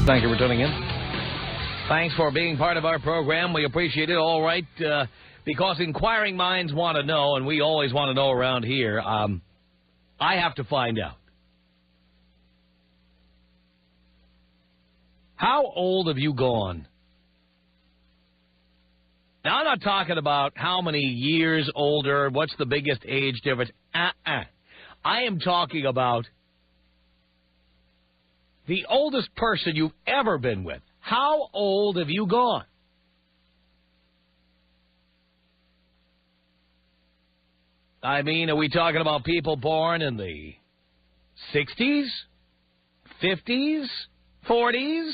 Thank you for tuning in. Thanks for being part of our program. We appreciate it. All right, because inquiring minds want to know, and we always want to know around here, I have to find out. How old have you gone? Now, I'm not talking about how many years older, what's the biggest age difference. I am talking about the oldest person you've ever been with. How old have you gone? I mean, are we talking about people born in the 60s, 50s, 40s,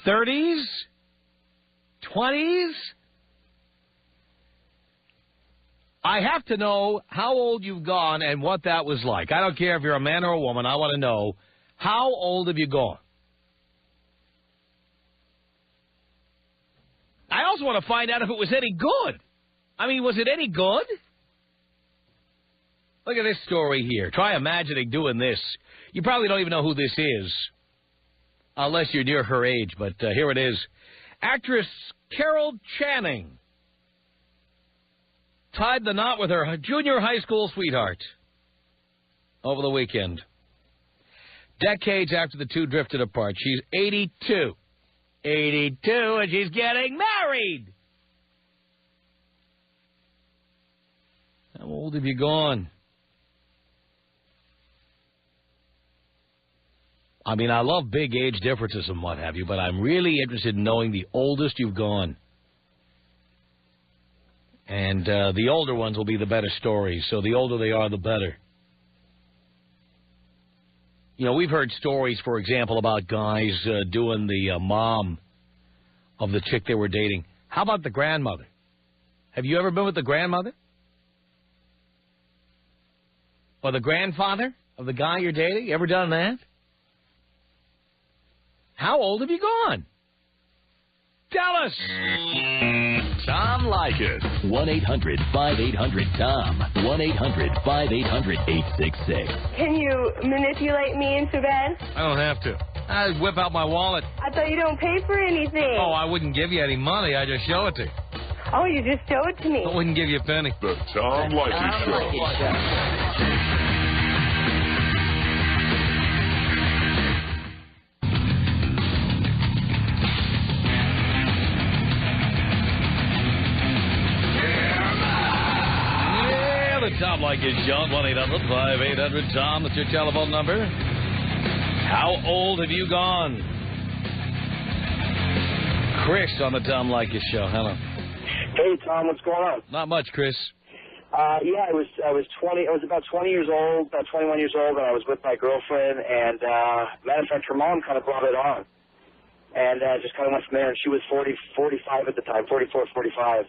30s, 20s? I have to know how old you've gone and what that was like. I don't care if you're a man or a woman. I want to know, how old have you gone? I also want to find out if it was any good. I mean, was it any good? Look at this story here. Try imagining doing this. You probably don't even know who this is, unless you're near her age, but here it is. Actress Carol Channing tied the knot with her junior high school sweetheart over the weekend. Decades after the two drifted apart. She's 82. 82, and she's getting married. How old have you gone? I mean, I love big age differences and what have you, but I'm really interested in knowing the oldest you've gone. And the older ones will be the better stories, so the older they are, the better. You know, we've heard stories, for example, about guys doing the mom of the chick they were dating. How about the grandmother? Have you ever been with the grandmother? Or the grandfather of the guy you're dating? You ever done that? How old have you gone? Tell us! Tom Leykis. 1-800-5800-TOM. 1-800-5800-866. Can you manipulate me into bed? I don't have to. I whip out my wallet. I thought you don't pay for anything. Oh, I wouldn't give you any money. I just show it to you. Oh, you just show it to me. I wouldn't give you a penny. The Tom Leykis Show. Tom Leykis Show, 1-800-5800-TOM. That's your telephone number. How old have you gone? Chris on the Tom Leykis Show. Hello. Hey, Tom, what's going on? Not much, Chris. Yeah, I was 20. I was about 20 years old, about 21 years old, and I was with my girlfriend. And matter of fact, her mom kind of brought it on, and just kind of went from there. And she was 45 at the time, 44, 45.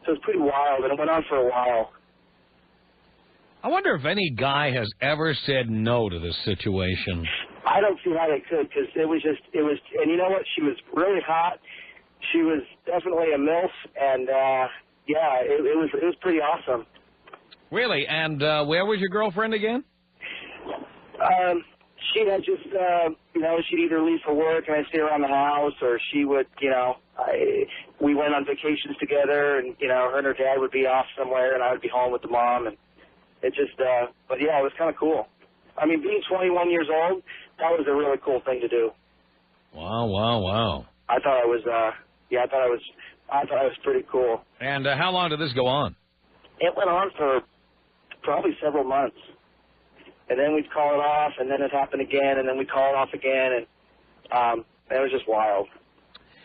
So it was pretty wild, and it went on for a while. I wonder if any guy has ever said no to this situation. I don't see how they could, because it was, and you know what? She was really hot. She was definitely a MILF, and yeah, it was pretty awesome. Really? And where was your girlfriend again? She had just, you know, she'd either leave for work and I'd stay around the house, or she would, you know, we went on vacations together, and, you know, her and her dad would be off somewhere, and I would be home with the mom, and it just, but yeah, it was kind of cool. I mean, being 21 years old, that was a really cool thing to do. Wow, wow, wow. I thought I was, yeah, I thought I was pretty cool. And how long did this go on? It went on for probably several months. And then we'd call it off, and then it happened again, and then we'd call it off again, and it was just wild.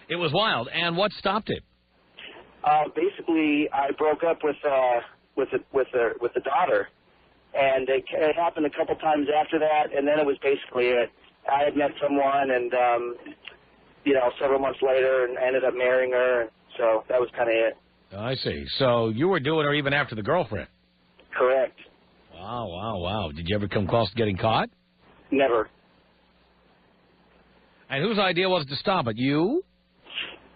It was wild. And what stopped it? Basically, I broke up with the daughter, and it happened a couple times after that, and then it was basically it. I had met someone, and you know, several months later, and ended up marrying her, and so that was kind of it. I see. So you were doing her even after the girlfriend? Correct. Wow, wow, wow. Did you ever come close to getting caught? Never. And whose idea was it to stop it? You?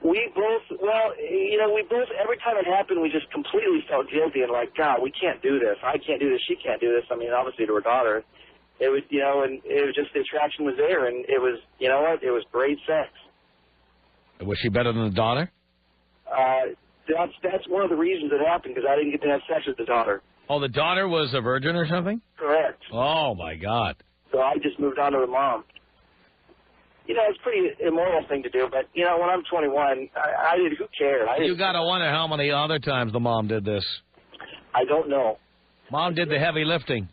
We both, well, you know, every time it happened, we just completely felt guilty and like, God, we can't do this. I can't do this. She can't do this. I mean, obviously to her daughter. it was, you know, and it was just the attraction was there, and it was, you know what, it was great sex. Was she better than the daughter? That's one of the reasons it happened, because I didn't get to have sex with the daughter. Oh, the daughter was a virgin or something? Correct. Oh, my God. So I just moved on to the mom. You know, it's a pretty immoral thing to do, but, you know, when I'm 21, I did, who cared? You got to wonder how many other times the mom did this. I don't know. Mom did the heavy lifting.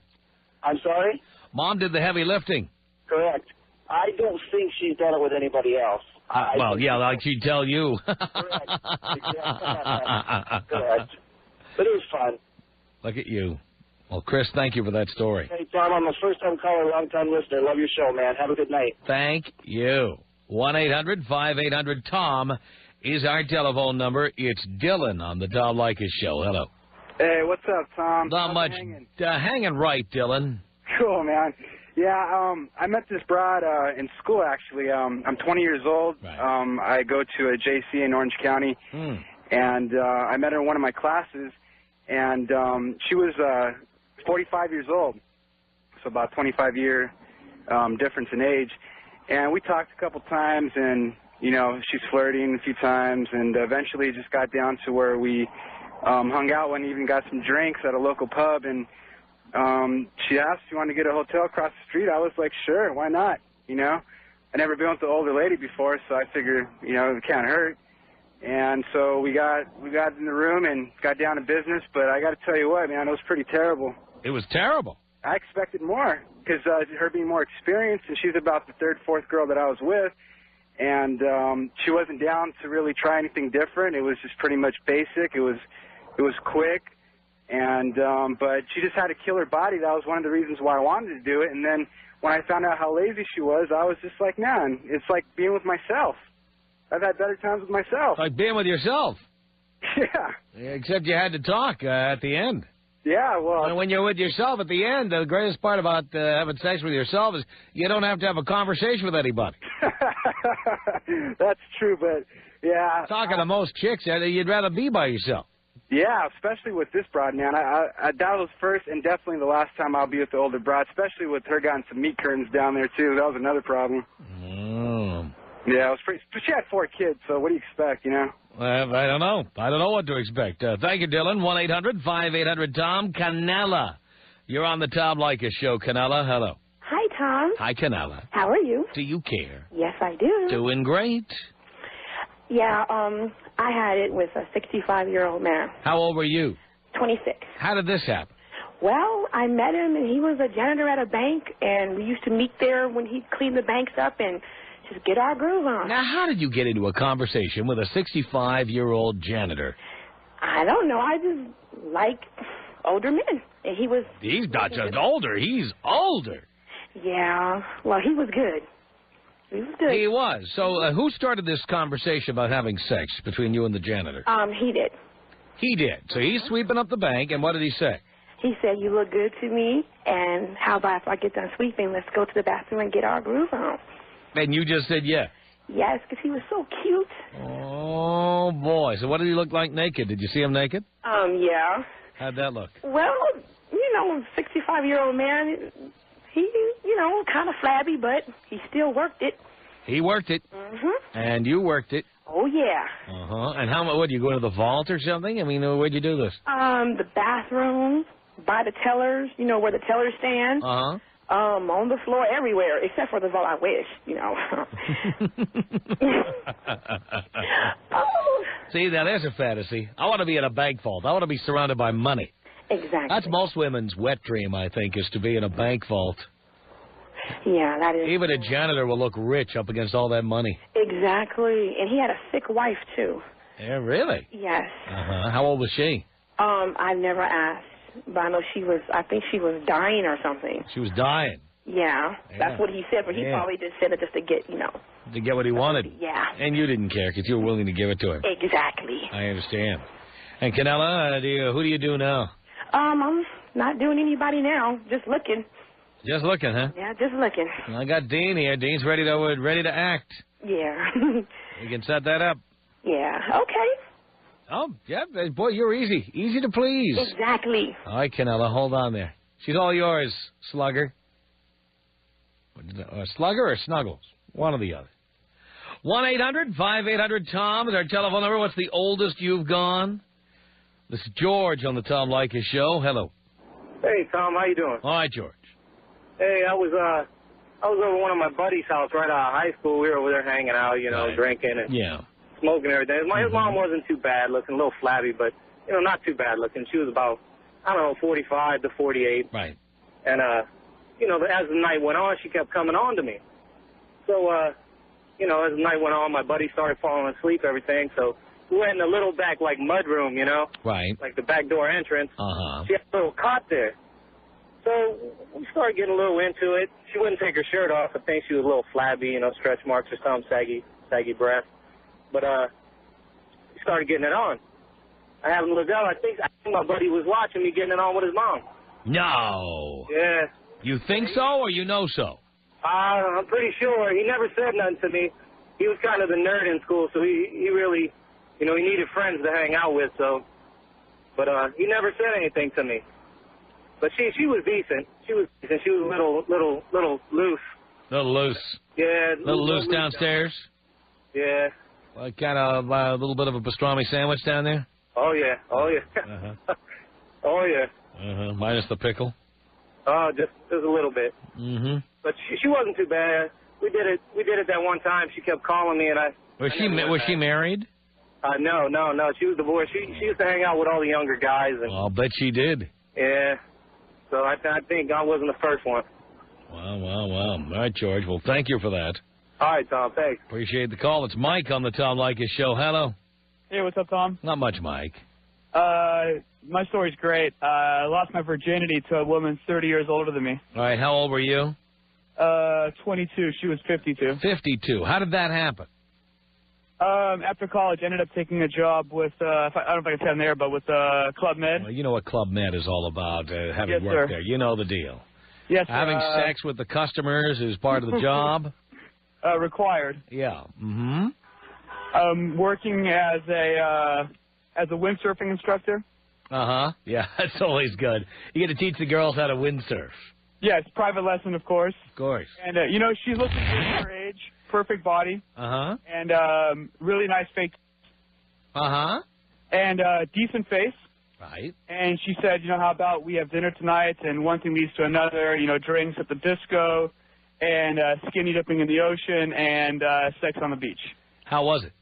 I'm sorry? Mom did the heavy lifting. Correct. I don't think she's done it with anybody else. Well, yeah, like she'd tell you. Correct. Exactly. Correct. But it was fun. Look at you. Well, Chris, thank you for that story. Hey, Tom, I'm a first-time caller, long-time listener. Love your show, man. Have a good night. Thank you. 1-800-5800-TOM is our telephone number. It's Dylan on the Tom Leykis Show. Hello. Hey, what's up, Tom? Not much. Hanging right, Dylan. Cool, man. Yeah, I met this broad in school, actually. I'm 20 years old. Right. I go to a JC in Orange County, and I met her in one of my classes, and she was 45 years old, so about 25-year difference in age. And we talked a couple times, and, you know, she's flirting a few times, and eventually it just got down to where we hung out and even got some drinks at a local pub, and she asked if she wanted to get a hotel across the street. I was like, sure, why not, you know? I never been with an older lady before, so I figured, you know, it can't hurt. And so we got in the room and got down to business, but I got to tell you what, man, it was pretty terrible. It was terrible. I expected more, because her being more experienced, and she's about the third, fourth girl that I was with, and she wasn't down to really try anything different. It was just pretty much basic. It was quick, and but she just had a killer body. That was one of the reasons why I wanted to do it. And then when I found out how lazy she was, I was just like, man, it's like being with myself. I've had better times with myself. Like being with yourself. Yeah. Except you had to talk at the end. Yeah, well. When you're with yourself at the end, the greatest part about having sex with yourself is you don't have to have a conversation with anybody. That's true, but, yeah. Talking to most chicks, you'd rather be by yourself. Yeah, especially with this broad, man. That was first and definitely the last time I'll be with the older broad, especially with her getting some meat curtains down there, too. That was another problem. Oh. Yeah, it was pretty. But she had 4 kids, so what do you expect, you know? I don't know. I don't know what to expect. Thank you, Dylan. 1-800-5800-TOM. Canella. You're on the Tom Leykis Show. Canella, hello. Hi, Tom. Hi, Canella. How are you? Do you care? Yes, I do. Doing great. Yeah, I had it with a 65-year-old man. How old were you? 26. How did this happen? Well, I met him, and he was a janitor at a bank, and we used to meet there when he'd clean the banks up and just get our groove on. Now, how did you get into a conversation with a 65-year-old janitor? I don't know. I just like older men, and he was... He's not just older. He's older. Yeah. Well, he was good. He was good. He was. So who started this conversation about having sex between you and the janitor? He did. He did. So he's sweeping up the bank, and what did he say? He said, you look good to me, and how about if I get done sweeping, let's go to the bathroom and get our groove on. And you just said yeah. Yes, because he was so cute. Oh, boy. So what did he look like naked? Did you see him naked? Yeah. How'd that look? Well, you know, 65-year-old man, he, you know, kind of flabby, but he still worked it. He worked it. Mm-hmm. And you worked it. Oh, yeah. Uh-huh. And how much, what, you go to the vault or something? I mean, where'd you do this? The bathroom, by the tellers, you know, where the tellers stand. Uh-huh. On the floor, everywhere, except for the vault. I wish, you know. Oh. See, now there's a fantasy. I want to be in a bank vault. I want to be surrounded by money. Exactly. That's most women's wet dream, I think, is to be in a bank vault. Yeah, that is. Even a janitor will look rich up against all that money. Exactly. And he had a sick wife, too. Yeah, really? Yes. Uh-huh. How old was she? I never asked. But I know I think she was dying or something. She was dying. Yeah, that's what he said, but he probably just said it just to get, you know. To get what he wanted. Yeah. And you didn't care because you were willing to give it to him. Exactly. I understand. And Canella, who do you do now? I'm not doing anybody now, just looking. Just looking, huh? Yeah, just looking. I got Dean here. Dean's ready to act. Yeah. We can set that up. Yeah, okay. Oh, yeah, boy, you're easy. Easy to please. Exactly. All right, Canella, hold on there. She's all yours, slugger. Slugger or Snuggles? One or the other. 1-800-5800-TOM is our telephone number. What's the oldest you've gone? This is George on the Tom Leykis Show. Hello. Hey, Tom, how you doing? All right, George. Hey, I was over at one of my buddy's house right out of high school. We were over there hanging out, Right. drinking and Yeah. smoking and everything. His mom wasn't too bad looking, a little flabby, but, not too bad looking. She was about, 45 to 48. Right. And, as the night went on, she kept coming on to me. So, as the night went on, my buddy started falling asleep, everything. So we went in the little back, mud room, Right. like the back door entrance. Uh-huh. She had a little cot there. So we started getting a little into it. She wouldn't take her shirt off. I think she was a little flabby, stretch marks or something, saggy breath. But we started getting it on. I haven't looked up. I think my buddy was watching me getting it on with his mom. No. Yeah. You think so or you know so? I'm pretty sure. He never said nothing to me. He was kind of the nerd in school, so he really, he needed friends to hang out with. So, but he never said anything to me. But she was decent. She was decent. She was a little loose. Little loose. Yeah. Little loose downstairs? Yeah. Like kind of a little bit of a pastrami sandwich down there? Oh, yeah. Oh, yeah. Uh-huh. Oh, yeah. Uh-huh. Minus the pickle? Oh, just a little bit. Mm-hmm. But she wasn't too bad. We did it that one time. She kept calling me, and Was she married? No. She was divorced. She used to hang out with all the younger guys. And, I'll bet she did. yeah. So I think I wasn't the first one. Wow. All right, George. Well, thank you for that. All right, Tom. Thanks. Appreciate the call. It's Mike on the Tom Leykis Show. Hello. Hey, what's up, Tom? Not much, Mike. My story's great. I lost my virginity to a woman 30 years older than me. All right, how old were you? 22. She was 52. 52. How did that happen? After college, ended up taking a job with, I don't know if I can say on there, but with Club Med. Well, you know what Club Med is all about, having Yes, worked sir. there. You know the deal. Yes, sir. Having sex with the customers is part of the job. Required. Yeah. Mm-hmm. Working as a windsurfing instructor. Uh-huh. Yeah, that's always good. You get to teach the girls how to windsurf. Yes, private lesson, of course. Of course. And, she looks good for her age, perfect body, Uh-huh. and really nice face, Uh-huh. and decent face. Right. And she said, how about we have dinner tonight, and one thing leads to another, drinks at the disco, and skinny dipping in the ocean, and sex on the beach. How was it?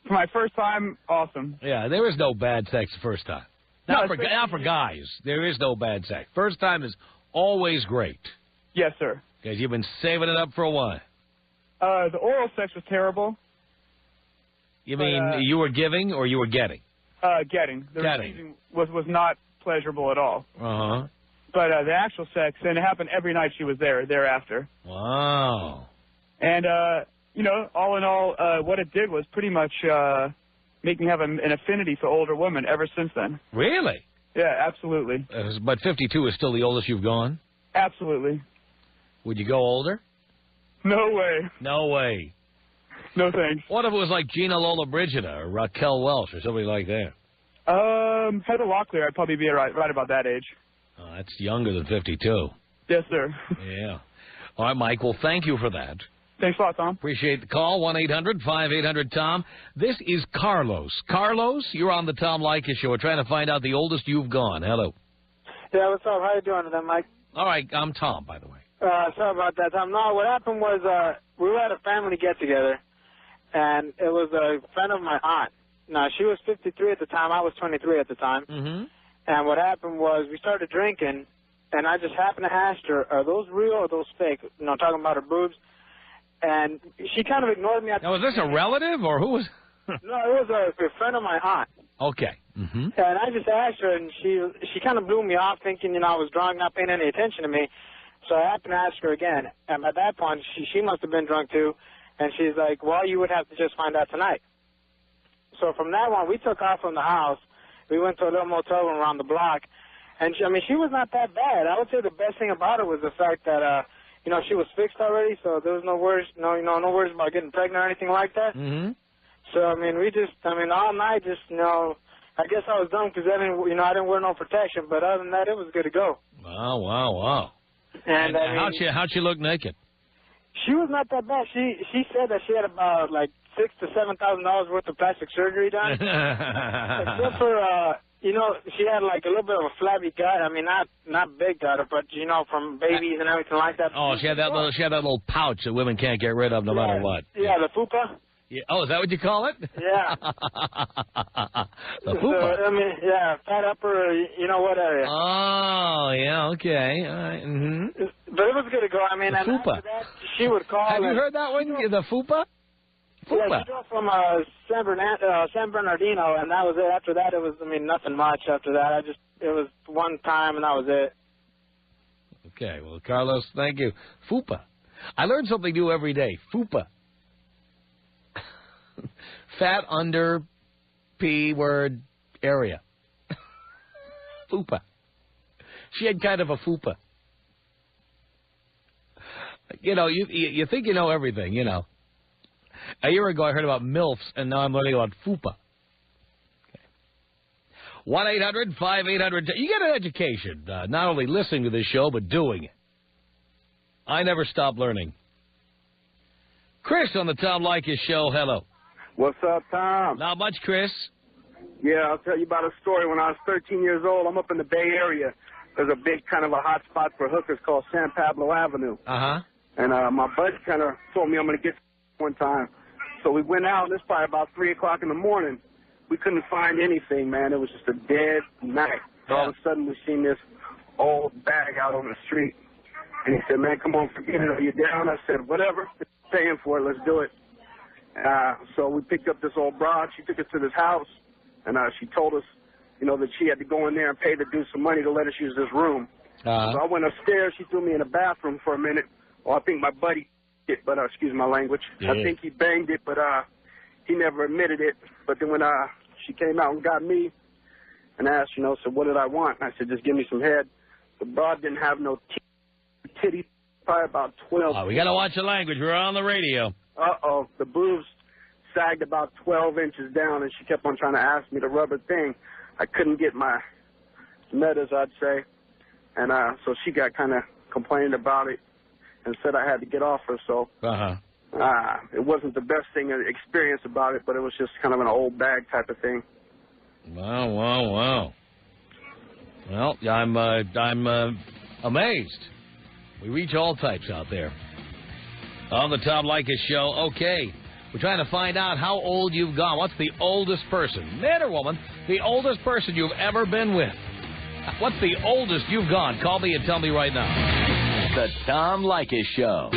For my first time, awesome. Yeah, there is no bad sex the first time. Not for guys. There is no bad sex. First time is always great. Yes, sir. Because you've been saving it up for a while. The oral sex was terrible. You mean you were giving or you were getting? Getting. The Getting. receiving was not pleasurable at all. Uh-huh. But the actual sex, and it happened every night she was thereafter. Wow. And, all in all, what it did was pretty much make me have an affinity for older women ever since then. Really? Yeah, absolutely. But 52 is still the oldest you've gone? Absolutely. Would you go older? No way. No way. No thanks. What if it was like Gina Lollobrigida or Raquel Welch or somebody like that? Heather Locklear, I'd probably be right about that age. Oh, that's younger than 52. Yes, sir. Yeah. All right, Mike. Well, thank you for that. Thanks a lot, Tom. Appreciate the call. 1-800-5800-TOM. This is Carlos. Carlos, you're on the Tom Leykis Show. We're trying to find out the oldest you've gone. Hello. Yeah, what's up? How you doing today, Mike? All right, I'm Tom, by the way. Sorry about that, Tom. No, what happened was we were at a family get-together, and it was a friend of my aunt. Now, she was 53 at the time. I was 23 at the time. Mm-hmm. And what happened was we started drinking, and I just happened to ask her, are those real or are those fake? Talking about her boobs. And she kind of ignored me. Now, was this a relative, or who was... No, it was a friend of my aunt. Okay. Mm-hmm. And I just asked her, and she kind of blew me off, thinking, I was drunk, not paying any attention to me. So I happened to ask her again. And at that point, she must have been drunk, too. And she's like, well, you would have to just find out tonight. So from that one, we took off from the house. We went to a little motel room around the block. And, she was not that bad. I would say the best thing about her was the fact that, she was fixed already, so there was no worries, no worries about getting pregnant or anything like that. Mm-hmm. So, all night, I guess I was dumb because I didn't wear no protection, but other than that, it was good to go. Wow. And I mean, how'd she look naked? she was not that bad. She said that she had about like $6,000 to $7,000 worth of plastic surgery done. Except for you know, she had like a little bit of a flabby gut. I mean, not big gut, but you know, from babies and everything like that. Oh, she had that little pouch that women can't get rid of no matter what. Yeah, the fupa. Yeah. Oh, is that what you call it? Yeah. The fupa. So, I mean, yeah, fat upper, you know what area. Oh, yeah, okay. All right. Mm-hmm. But it was good to go. I mean, the and fupa. after that, she would call. Have you heard that one? The fupa? Fupa. Yeah, she drove from San Bernardino, and that was it. After that, it was, I mean, nothing much after that. It was one time, and that was it. Okay, well, Carlos, thank you. Fupa. I learn something new every day. Fupa. Fat under P word area. Fupa. She had kind of a fupa. You know, you think you know everything, you know. A year ago I heard about MILFs, and now I'm learning about fupa. Okay. 1-800-5800. You get an education, not only listening to this show, but doing it. I never stop learning. Chris on the Tom Leykis show, hello. What's up, Tom? Not much, Chris. Yeah, I'll tell you about a story. When I was 13 years old, I'm up in the Bay Area. There's a big kind of a hot spot for hookers called San Pablo Avenue. Uh-huh. And my buddy kind of told me I'm going to get one time. So we went out, and it's probably about 3 o'clock in the morning. We couldn't find anything, man. It was just a dead night. So all of a sudden, we seen this old bag out on the street. And he said, man, come on, forget it. Are you down? I said, whatever. Paying for it. Let's do it. So we picked up this old broad. She took us to this house, and she told us, you know, that she had to go in there and pay the dude some money to let us use this room. So I went upstairs. She threw me in the bathroom for a minute. Well, I think my buddy did, but excuse my language. Yeah. I think he banged it, but he never admitted it. But then when she came out and got me and asked, you know, so what did I want? And I said, just give me some head. The broad didn't have no titty, probably about 12. We got to watch the language. We're on the radio. Uh-oh. The boobs sagged about 12 inches down, and she kept on trying to ask me to rub her thing. I couldn't get my metas, I'd say. And so she got kind of complaining about it and said I had to get off her. So it wasn't the best experience about it, but it was just kind of an old bag type of thing. Wow. Well, I'm amazed. We reach all types out there. On the Tom Leykis show, okay. We're trying to find out how old you've gone. What's the oldest person, man or woman, the oldest person you've ever been with? What's the oldest you've gone? Call me and tell me right now. The Tom Leykis Show.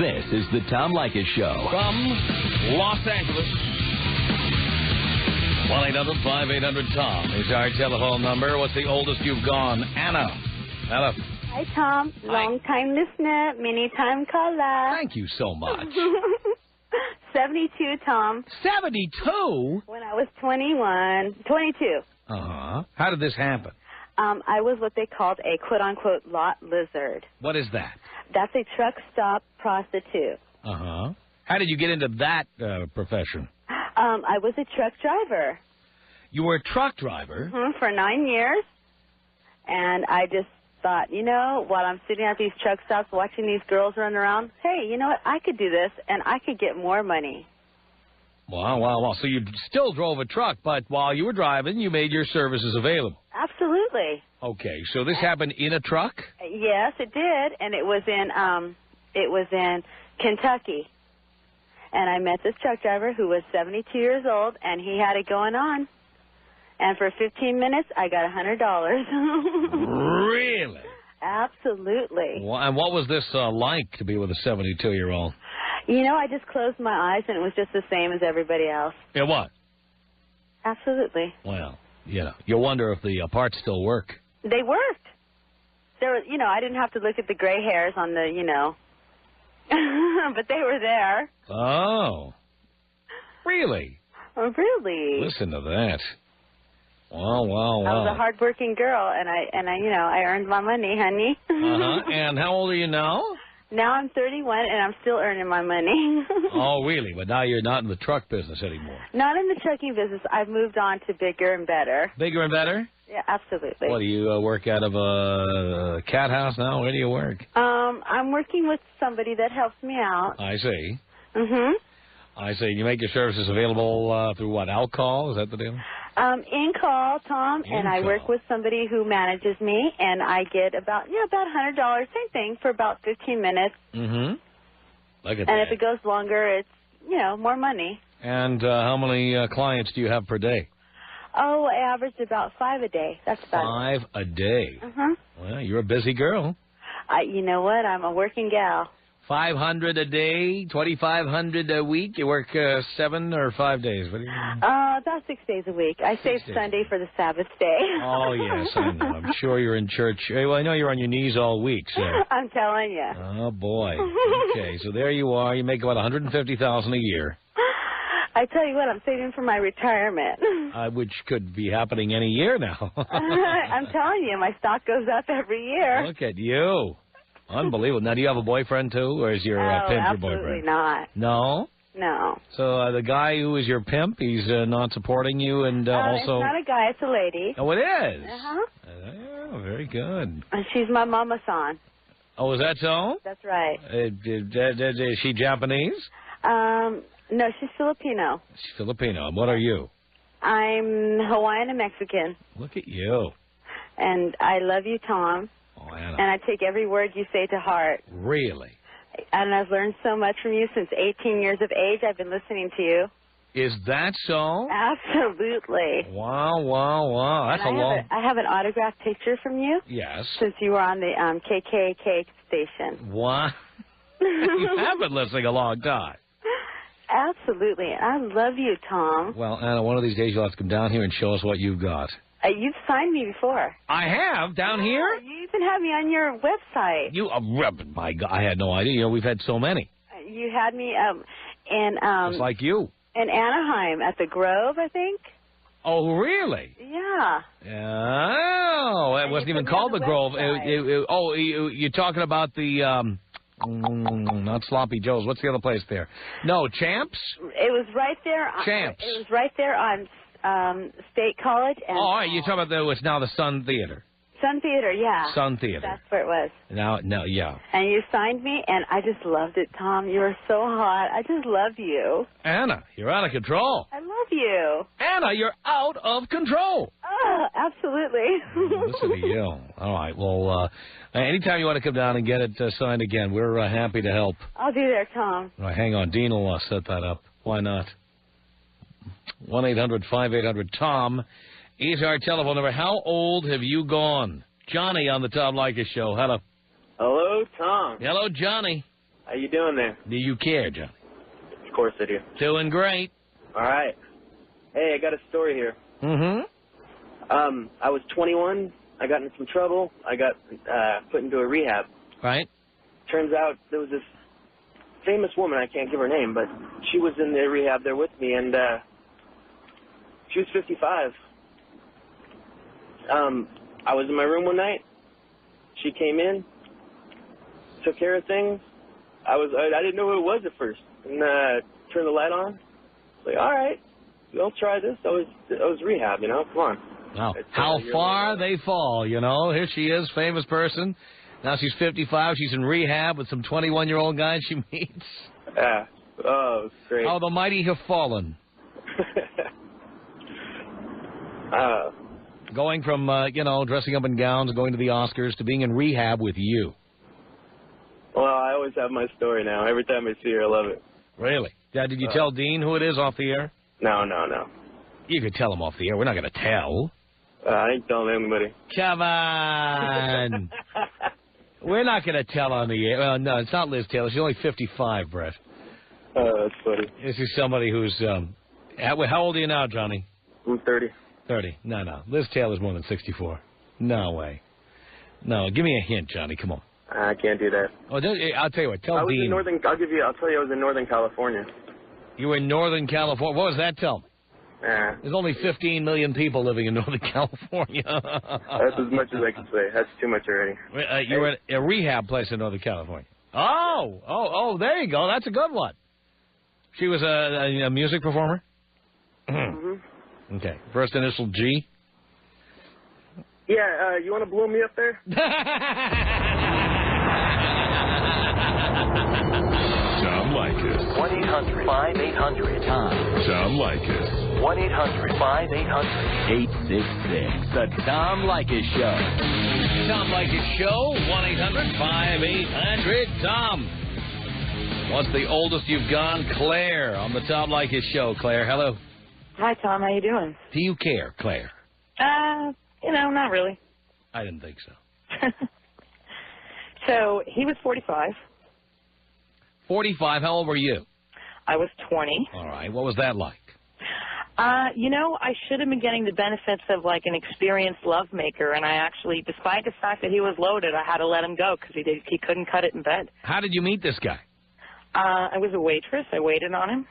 This is the Tom Leykis Show. From Los Angeles. 1-800-5800-TOM is our telephone number. What's the oldest you've gone? Anna. Hello. Hi, Tom. Long-time listener, many-time caller. Thank you so much. 72, Tom. 72? When I was 22. Uh-huh. How did this happen? I was what they called a quote-unquote lot lizard. What is that? That's a truck stop prostitute. Uh-huh. How did you get into that profession? I was a truck driver. You were a truck driver? For 9 years. And I just thought, you know, while I'm sitting at these truck stops watching these girls run around, hey, you know what, I could do this, and I could get more money. Wow. So you still drove a truck, but while you were driving, you made your services available. Absolutely. Okay, so this happened in a truck? Yes, it did, and it was in Kentucky. And I met this truck driver who was 72 years old, and he had it going on. And for 15 minutes, I got $100. Really? Absolutely. Well, and what was this like to be with a 72-year-old? You know, I just closed my eyes, and it was just the same as everybody else. Yeah, what? Absolutely. Well, you know, you wonder if the parts still work. They worked. There was, you know, I didn't have to look at the gray hairs on the, you know, but they were there. Oh. Really? Oh, really? Listen to that. Wow. I was a hard-working girl, and I, you know, I earned my money, honey. And how old are you now? Now I'm 31, and I'm still earning my money. Oh, really? But now you're not in the truck business anymore. Not in the trucking business. I've moved on to bigger and better. Bigger and better? Yeah, absolutely. What, do you work out of a cat house now? Where do you work? I'm working with somebody that helps me out. I see. Mm-hmm. I see. You make your services available through what, Outcall? Is that the deal? In-call, Tom, and I work with somebody who manages me, and I get about $100, same thing, for about 15 minutes. Mm-hmm. Look at that. And if it goes longer, it's, more money. And how many clients do you have per day? Oh, I average about 5 a day. That's about 5 a day? Uh-huh. Well, you're a busy girl. You know what? I'm a working gal. 500 a day, 2,500 a week. You work 7 or 5 days. What do you mean? About 6 days a week. I save Sunday for the Sabbath day. Oh, yes, I know. I'm sure you're in church. Well, I know you're on your knees all week, so. I'm telling you. Oh, boy. Okay, so there you are. You make about $150,000 a year. I tell you what, I'm saving for my retirement. Which could be happening any year now. I'm telling you, my stock goes up every year. Look at you. Unbelievable. Now, do you have a boyfriend, too, or is your pimp your boyfriend? Absolutely not. No? No. So the guy who is your pimp, he's not supporting you and also... It's not a guy, it's a lady. Oh, it is? Uh-huh. Oh, very good. And she's my mama-san. Oh, is that so? That's right. Is she Japanese? No, she's Filipino. She's Filipino. And what are you? I'm Hawaiian and Mexican. Look at you. And I love you, Tom. Oh, Anna. And I take every word you say to heart. Really? And I've learned so much from you since 18 years of age. I've been listening to you. Is that so? Absolutely. Wow, wow, wow. That's a long... I have an autographed picture from you. Yes. Since you were on the KKK station. What? You have been listening a long time. Absolutely. I love you, Tom. Well, Anna, one of these days you'll have to come down here and show us what you've got. You've signed me before. I have? Down here? You even had me on your website. You, my God, I had no idea. You know, we've had so many. You had me in... Just like you. In Anaheim at the Grove, I think. Oh, really? Yeah. Oh, it wasn't even called the Grove. You're talking about the... not Sloppy Joe's. What's the other place there? No, Champs? It was right there. Champs. It was right there on State College. And all right. You're talking about it's now the Sun Theater. Sun Theater, yeah. Sun Theater. That's where it was. No, yeah. And you signed me, and I just loved it, Tom. You were so hot. I just love you. Anna, you're out of control. I love you. Anna, you're out of control. Oh, absolutely. Listen to you. All right. Well, anytime you want to come down and get it signed again, we're happy to help. I'll be there, Tom. All right, hang on. Dean will set that up. Why not? 1-800-5800-TOM is our telephone number. How old have you gone? Johnny on the Tom Leykis show. Hello. Hello, Tom. Hello, Johnny. How you doing there? Do you care, Johnny? Of course I do. Doing great. All right. Hey, I got a story here. Mm-hmm. I was 21. I got in some trouble. I got put into a rehab. Right. Turns out there was this famous woman. I can't give her name, but she was in the rehab there with me, and she was 55. I was in my room one night. She came in, took care of things. I didn't know who it was at first, and turned the light on. Like, all right, we'll try this. I was rehab, Come on. Wow. How far they fall, Here she is, famous person. Now she's 55. She's in rehab with some 21-year-old guys she meets. Yeah. Oh, it's great. How the mighty have fallen. Going from, dressing up in gowns, going to the Oscars, to being in rehab with you. Well, I always have my story now. Every time I see her, I love it. Really? Did you tell Dean who it is off the air? No. You could tell him off the air. We're not going to tell. I ain't telling anybody. Come on. We're not going to tell on the air. Well, no, it's not Liz Taylor. She's only 55, Brett. Oh, that's funny. This is somebody who's... how old are you now, Johnny? I'm 30. 30. No. Liz Taylor's more than 64. No way. No, give me a hint, Johnny. Come on. I can't do that. Oh, I'll tell you what. Tell Dean. I'll tell you I was in Northern California. You were in Northern California. What was that? Tell me. There's only 15 million people living in Northern California. That's as much as I can say. That's too much already. You were at a rehab place in Northern California. Oh, there you go. That's a good one. She was a music performer? Mm-hmm. Okay. First initial G? Yeah, you want to blow me up there? Tom Leykis. 1-800-5800-TOM. Tom Leykis. 1-800-5800-866. The Tom Leykis Show. Tom Leykis Show, 1-800-5800-TOM. What's the oldest you've gone? Claire on the Tom Leykis Show. Claire, hello. Hi, Tom. How you doing? Do you care, Claire? Not really. I didn't think so. So he was 45. 45. How old were you? I was 20. All right. What was that like? I should have been getting the benefits of like an experienced lovemaker, and I actually, despite the fact that he was loaded, I had to let him go because he couldn't cut it in bed. How did you meet this guy? I was a waitress. I waited on him.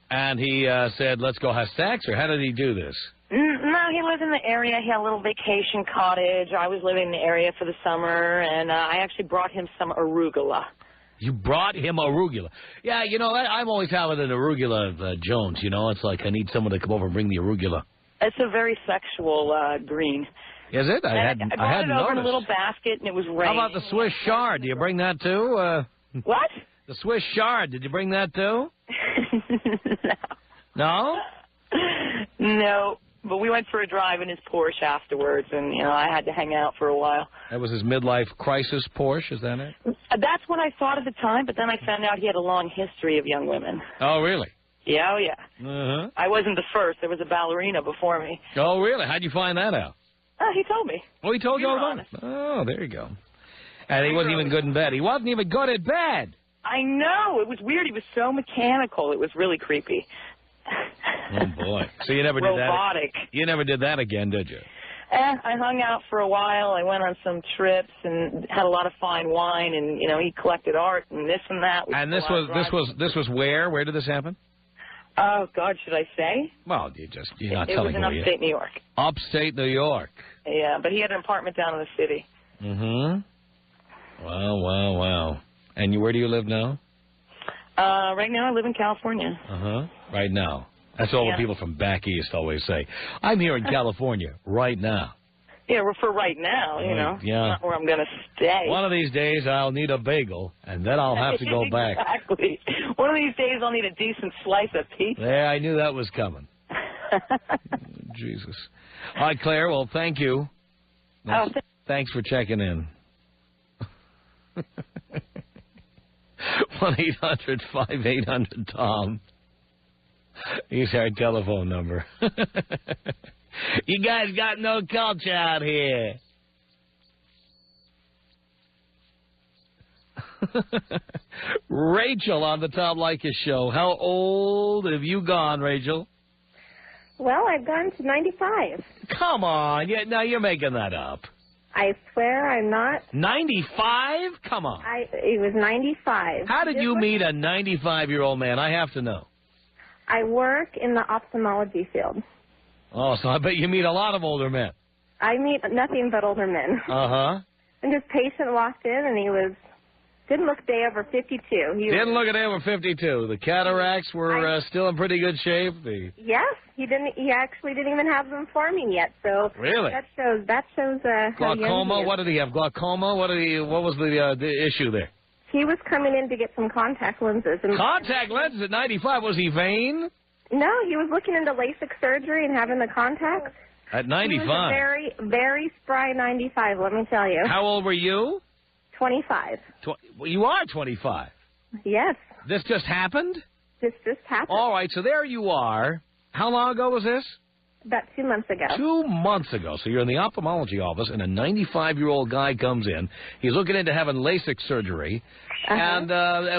And he said, let's go have sex, or how did he do this? No, he lived in the area. He had a little vacation cottage. I was living in the area for the summer, and I actually brought him some arugula. You brought him arugula. Yeah, I'm always having an arugula, Jones. It's like I need someone to come over and bring the arugula. It's a very sexual green. Is it? I brought it over in a little basket, and it was raining. How about the Swiss chard? Do you bring that too? What? The Swiss chard. Did you bring that too? No. No, but we went for a drive in his Porsche afterwards, and, I had to hang out for a while. That was his midlife crisis Porsche, is that it? That's what I thought at the time, but then I found out he had a long history of young women. Oh, really? Yeah, Uh-huh. I wasn't the first. There was a ballerina before me. Oh, really? How'd you find that out? He told me. Oh, he told you all about it? Oh, there you go. And he wasn't even good in bed. He wasn't even good at bed. I know. It was weird. He was so mechanical. It was really creepy. Oh, boy. So you never did that? Robotic. You never did that again, did you? I hung out for a while. I went on some trips and had a lot of fine wine, and, he collected art and this and that. And this was where? Where did this happen? Oh, God, should I say? Well, you're not telling me. It was in upstate New York. Upstate New York. Yeah, but he had an apartment down in the city. Mm-hmm. Wow. And where do you live now? Right now I live in California. Uh-huh. Right now. That's all the people from back east always say. I'm here in California right now. Yeah, for right now, Yeah. Not where I'm going to stay. One of these days I'll need a bagel, and then I'll have to go back. Exactly. One of these days I'll need a decent slice of pizza. Yeah, I knew that was coming. Jesus. All right, Claire, well, thank you. Thanks for checking in. 1-800-5800-TOM. Here's our telephone number. You guys got no culture out here. Rachel on the Tom Leykis Show. How old have you gone, Rachel? Well, I've gone to 95. Come on. Now you're making that up. I swear I'm not. 95? Come on. It was 95. How did you meet a 95-year-old man? I have to know. I work in the ophthalmology field. Oh, so I bet you meet a lot of older men. I meet nothing but older men. Uh-huh. And this patient walked in, and he didn't look a day over 52. Didn't look a day over 52. The cataracts were still in pretty good shape. Yes, he didn't. He actually didn't even have them forming yet. So really, that shows. Glaucoma. What did he have? Glaucoma. What was the issue there? He was coming in to get some contact lenses. Contact lenses at 95. Was he vain? No, he was looking into LASIK surgery and having the contacts. At 95. He was a very, very spry 95. Let me tell you. How old were you? 25. You are 25. Yes. This just happened? This just happened. All right, so there you are. How long ago was this? About 2 months ago. 2 months ago. So you're in the ophthalmology office, and a 95-year-old guy comes in. He's looking into having LASIK surgery. And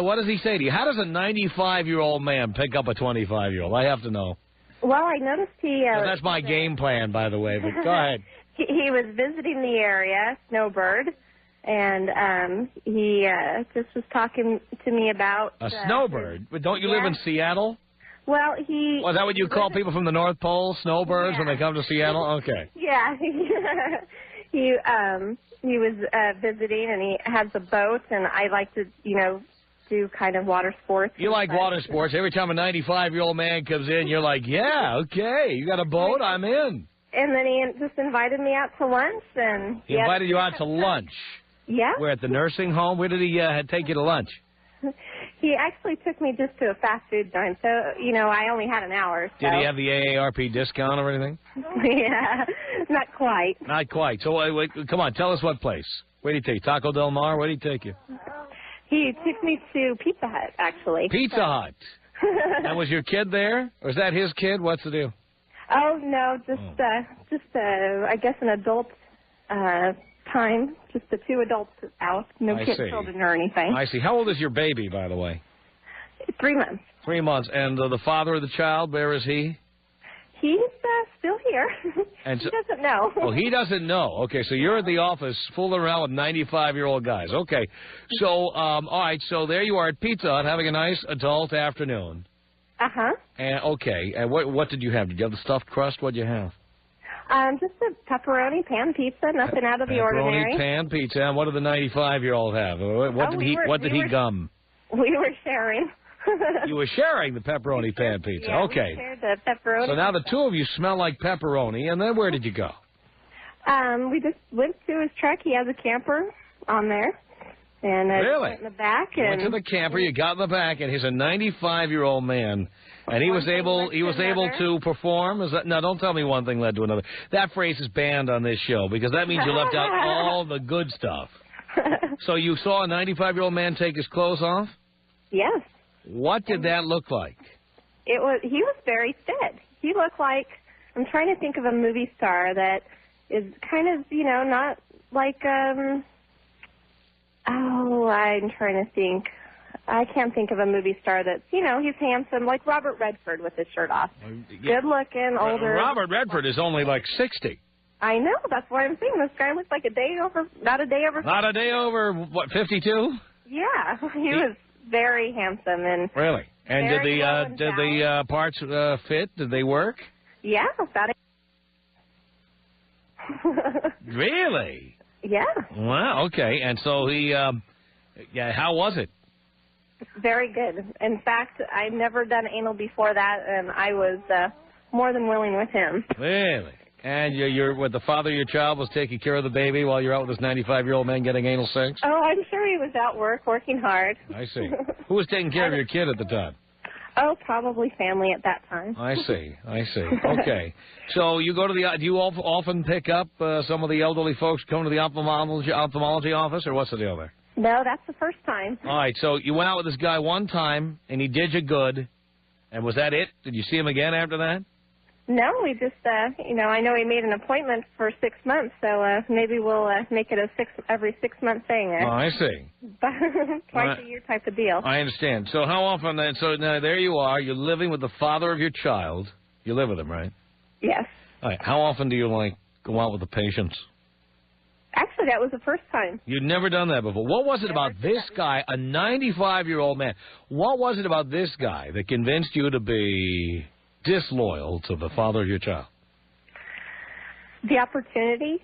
what does he say to you? How does a 95-year-old man pick up a 25-year-old? I have to know. Well, I noticed he... that's my game plan, by the way, but go ahead. He was visiting the area, Snowbird, and he just was talking to me about... A snowbird? But don't you live in Seattle? Well, he... Well, is that what you call people from the North Pole, snowbirds, when they come to Seattle? Okay. Yeah. He he was visiting, and he has a boat, and I like to, do kind of water sports. You like water sports. Every time a 95-year-old man comes in, you're like, yeah, okay, you got a boat, I'm in. And then he just invited me out to lunch, and he invited you out to lunch. Yeah. Where, at the nursing home? Where did he take you to lunch? He actually took me just to a fast food joint, so, I only had an hour. So. Did he have the AARP discount or anything? Yeah, not quite. Not quite. So, wait, come on, tell us what place. Where did he take you? Taco Del Mar? Where did he take you? He took me to Pizza Hut, actually. Pizza Hut. And was your kid there? Or is that his kid? What's the deal? Oh, no, just I guess an adult time. Just the two adults out. No children or anything. I see. How old is your baby, by the way? 3 months. 3 months. And the father of the child, where is he? He's still here. And he doesn't know. Oh, he doesn't know. Okay, so you're at the office fooling around with 95-year-old guys. Okay. So, all right, so there you are at Pizza Hut having a nice adult afternoon. Uh-huh. And okay, and what did you have? Did you have the stuffed crust? What did you have? Just a pepperoni pan pizza, nothing out of the ordinary. Pepperoni pan pizza. And what did the 95-year-old have? What did he gum? We were sharing. You were sharing the pepperoni pan pizza. Yeah, okay. We shared the pepperoni. So now the two of you smell like pepperoni, and then where did you go? We just went to his truck. He has a camper on there. And really? Went in the back. You went to the camper, you got in the back, and he's a 95-year-old man, and he was able to perform. Is that, no, don't tell me one thing led to another. That phrase is banned on this show because that means you left out all the good stuff. So you saw a 95-year-old man take his clothes off? Yes. What did that look like? He was very fit. He looked like, I'm trying to think of a movie star that is kind of, not like, I'm trying to think. I can't think of a movie star that's, he's handsome, like Robert Redford with his shirt off. Yeah. Good looking, older. Robert Redford is only like 60. I know, that's why I'm saying this guy looks like not a day over. Not a day over, what, 52? Yeah, he was very handsome and. Really? And did the parts fit? Did they work? Yeah, about it. Really? Yeah. Wow. Okay. And so he, how was it? Very good. In fact, I'd never done anal before that, and I was more than willing with him. Really? And you're the father of your child was taking care of the baby while you're out with this 95-year-old man getting anal sex? Oh, I'm sure he was at work working hard. I see. Who was taking care of your kid at the time? Oh, probably family at that time. I see. Okay. So you go to do you often pick up some of the elderly folks come to the ophthalmology office, or what's the deal there? No, that's the first time. All right, so you went out with this guy one time, and he did you good, and was that it? Did you see him again after that? No, we just, I know he made an appointment for 6 months, so maybe we'll make it every 6 month thing. Oh, I see. Twice a year type of deal. I understand. So how often, so now there you are, you're living with the father of your child. You live with him, right? Yes. All right, how often do you, go out with the patients? Actually, that was the first time. You'd never done that before. What was it about this guy, a 95-year-old man? What was it about this guy that convinced you to be disloyal to the father of your child? The opportunity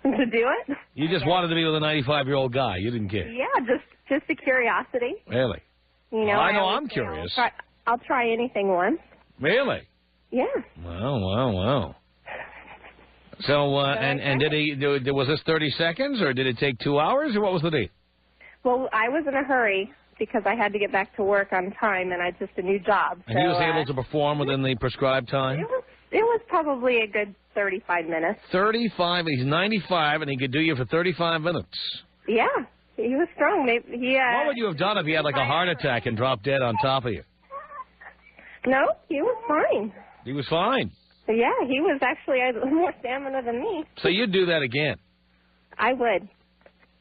to do it. You just wanted to be with a 95-year-old guy. You didn't care. Yeah, just a curiosity. Really? Well, I know I'm curious. I'll try anything once. Really? Yeah. Wow. So, and was this 30 seconds, or did it take 2 hours, or what was the deal? Well, I was in a hurry because I had to get back to work on time, and just a new job. And he was able to perform within the prescribed time? It was probably a good 35 minutes. 35? He's 95, and he could do you for 35 minutes. Yeah, he was strong. What would you have done if he had like a heart attack and dropped dead on top of you? No, he was fine. He was fine? Yeah, he was actually more stamina than me. So you'd do that again? I would.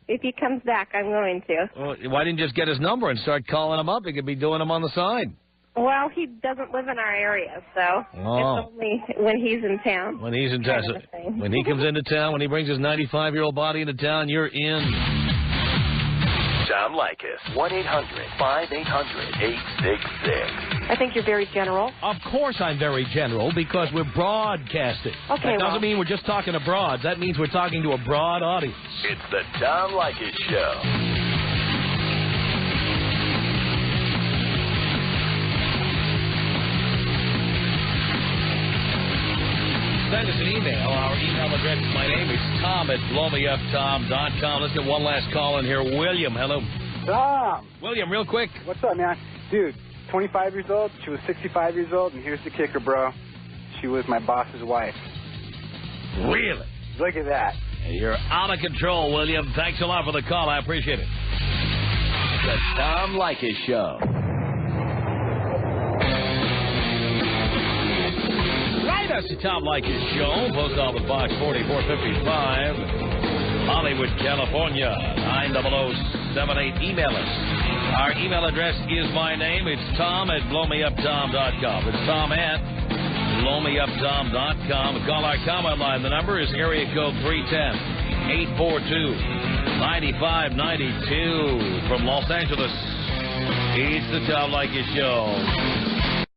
If he comes back, I'm going to. Well, why didn't you just get his number and start calling him up? He could be doing them on the side. Well, he doesn't live in our area, so it's only when he's in town. When he's in town. When he comes into town, when he brings his 95-year-old body into town, you're in. Tom Leykis. 1-800-5800-866. I think you're very general. Of course I'm very general because we're broadcasting. Okay, that doesn't mean we're just talking to broads. That means we're talking to a broad audience. It's the Tom Leykis Show. Send us an email. Our email address is my name. It's tom@blowmeuptom.com. Let's get one last call in here. William, hello. Tom. William, real quick. What's up, man? Dude, 25 years old. She was 65 years old, and here's the kicker, bro. She was my boss's wife. Really? Look at that. You're out of control, William. Thanks a lot for the call. I appreciate it. The Tom Leykis Show. Write us the Tom Leykis Show. Post Office Box 4455, Hollywood, California, 90078. Email us. Our email address is my name. It's tom@blowmeuptom.com. It's tom@blowmeuptom.com. Call our comment line. The number is area code 310-842-9592. From Los Angeles, it's the Tom Leykis Show.